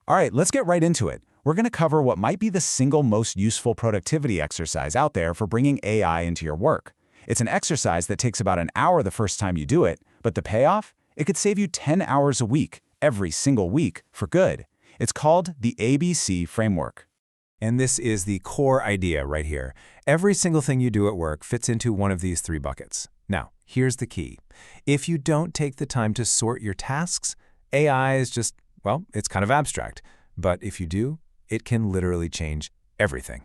All right, let's get right into it. We're going to cover what might be the single most useful productivity exercise out there for bringing AI into your work. It's an exercise that takes about an hour the first time you do it, but the payoff? It could save you 10 hours a week, every single week, for good. It's called the ABC framework. And this is the core idea right here. Every single thing you do at work fits into one of these three buckets. Now, here's the key. If you don't take the time to sort your tasks, AI is just, well, it's kind of abstract. But if you do, it can literally change everything.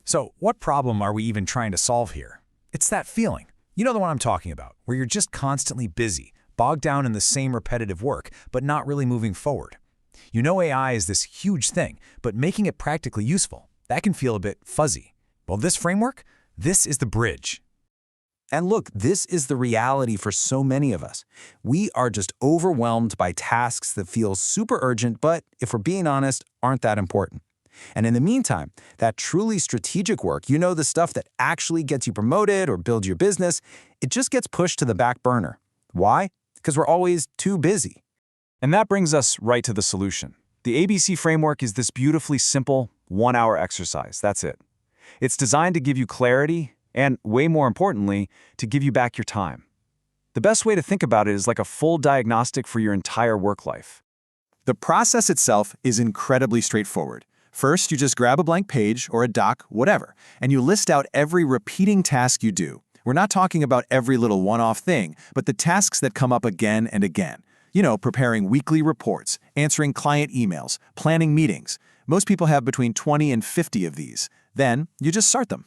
So what problem are we even trying to solve here? It's that feeling. You know the one I'm talking about, where you're just constantly busy, bogged down in the same repetitive work, but not really moving forward. You know AI is this huge thing, but making it practically useful, that can feel a bit fuzzy. Well, this framework, this is the bridge. And look, this is the reality for so many of us. We are just overwhelmed by tasks that feel super urgent, but if we're being honest, aren't that important. And in the meantime, that truly strategic work, you know, the stuff that actually gets you promoted or builds your business, it just gets pushed to the back burner. Why? Because we're always too busy. And that brings us right to the solution. The ABC framework is this beautifully simple, one-hour exercise. That's it. It's designed to give you clarity and, way more importantly, to give you back your time. The best way to think about it is like a full diagnostic for your entire work life. The process itself is incredibly straightforward. First, you just grab a blank page or a doc, whatever, and you list out every repeating task you do. We're not talking about every little one-off thing, but the tasks that come up again and again. You know, preparing weekly reports, answering client emails, planning meetings. Most people have between 20 and 50 of these. Then, you just start them.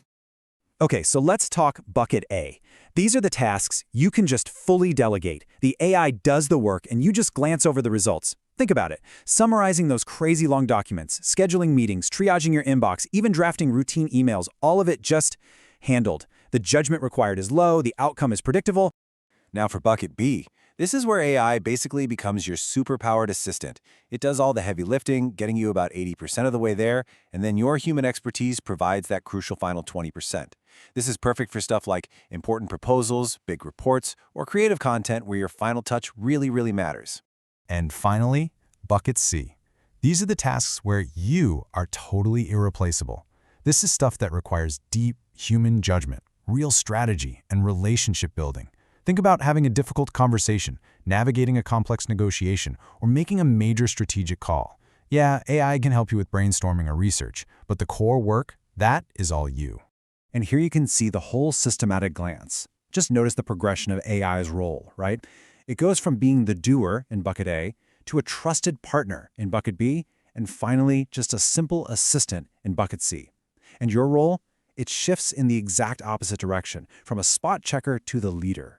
Okay, so let's talk bucket A. These are the tasks you can just fully delegate. The AI does the work and you just glance over the results. Think about it. Summarizing those crazy long documents, scheduling meetings, triaging your inbox, even drafting routine emails, all of it just handled. The judgment required is low, the outcome is predictable. Now for bucket B. This is where AI basically becomes your superpowered assistant. It does all the heavy lifting, getting you about 80% of the way there, and then your human expertise provides that crucial final 20%. This is perfect for stuff like important proposals, big reports, or creative content where your final touch really matters. And finally, bucket C. These are the tasks where you are totally irreplaceable. This is stuff that requires deep human judgment, real strategy, and relationship building. Think about having a difficult conversation, navigating a complex negotiation, or making a major strategic call. Yeah, AI can help you with brainstorming or research, but the core work, that is all you. And here you can see the whole systematic glance. Just notice the progression of AI's role, right? It goes from being the doer in bucket A to a trusted partner in bucket B, and finally, just a simple assistant in bucket C. And your role? It shifts in the exact opposite direction, from a spot checker to the leader.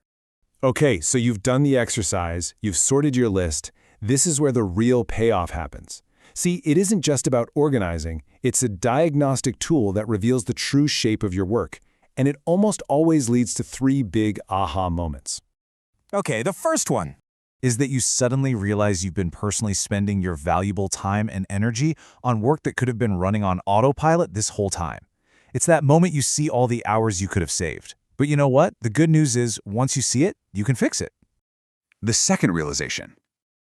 Okay, so you've done the exercise, you've sorted your list. This is where the real payoff happens. See, it isn't just about organizing, it's a diagnostic tool that reveals the true shape of your work, and it almost always leads to 3 big aha moments. Okay, the first one is that you suddenly realize you've been personally spending your valuable time and energy on work that could have been running on autopilot this whole time. It's that moment you see all the hours you could have saved. But you know what? The good news is, once you see it, you can fix it. The second realization.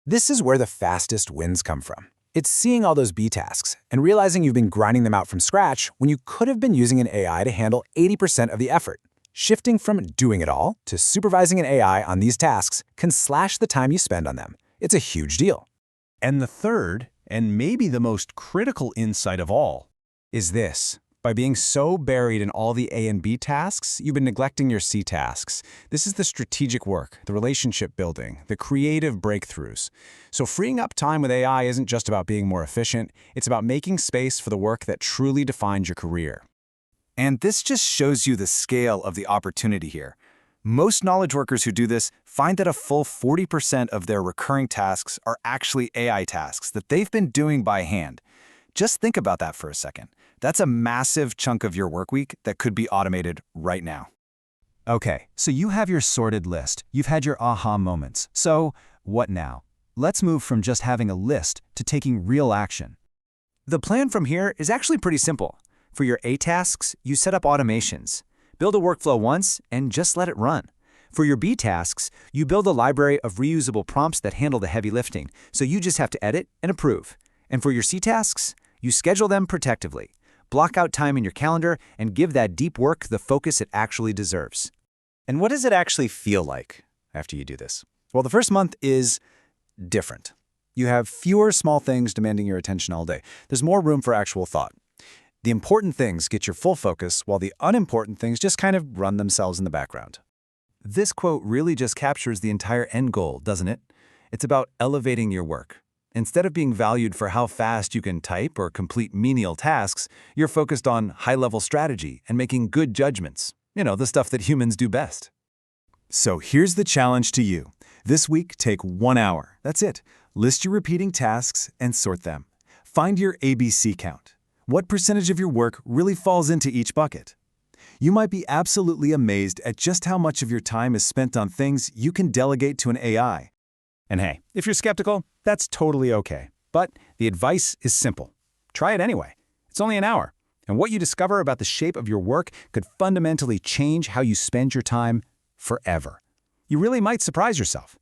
This is where the fastest wins come from. It's seeing all those B tasks and realizing you've been grinding them out from scratch when you could have been using an AI to handle 80% of the effort. Shifting from doing it all to supervising an AI on these tasks can slash the time you spend on them. It's a huge deal. And the third, and maybe the most critical insight of all, is this. By being so buried in all the A and B tasks, you've been neglecting your C tasks. This is the strategic work, the relationship building, the creative breakthroughs. So freeing up time with AI isn't just about being more efficient, it's about making space for the work that truly defines your career. And this just shows you the scale of the opportunity here. Most knowledge workers who do this find that a full 40% of their recurring tasks are actually AI tasks that they've been doing by hand. Just think about that for a second. That's a massive chunk of your work week that could be automated right now. Okay, so you have your sorted list. You've had your aha moments. So, what now? Let's move from just having a list to taking real action. The plan from here is actually pretty simple. For your A tasks, you set up automations. Build a workflow once and just let it run. For your B tasks, you build a library of reusable prompts that handle the heavy lifting, so you just have to edit and approve. And for your C tasks, you schedule them protectively. Block out time in your calendar and give that deep work the focus it actually deserves. And what does it actually feel like after you do this? Well, the first month is different. You have fewer small things demanding your attention all day. There's more room for actual thought. The important things get your full focus, while the unimportant things just kind of run themselves in the background. This quote really just captures the entire end goal, doesn't it? It's about elevating your work. Instead of being valued for how fast you can type or complete menial tasks, you're focused on high-level strategy and making good judgments. You know, the stuff that humans do best. So here's the challenge to you. This week, take 1 hour. That's it. List your repeating tasks and sort them. Find your ABC count. What percentage of your work really falls into each bucket? You might be absolutely amazed at just how much of your time is spent on things you can delegate to an AI. And hey, if you're skeptical, that's totally okay. But the advice is simple. Try it anyway. It's only an hour. And what you discover about the shape of your work could fundamentally change how you spend your time forever. You really might surprise yourself.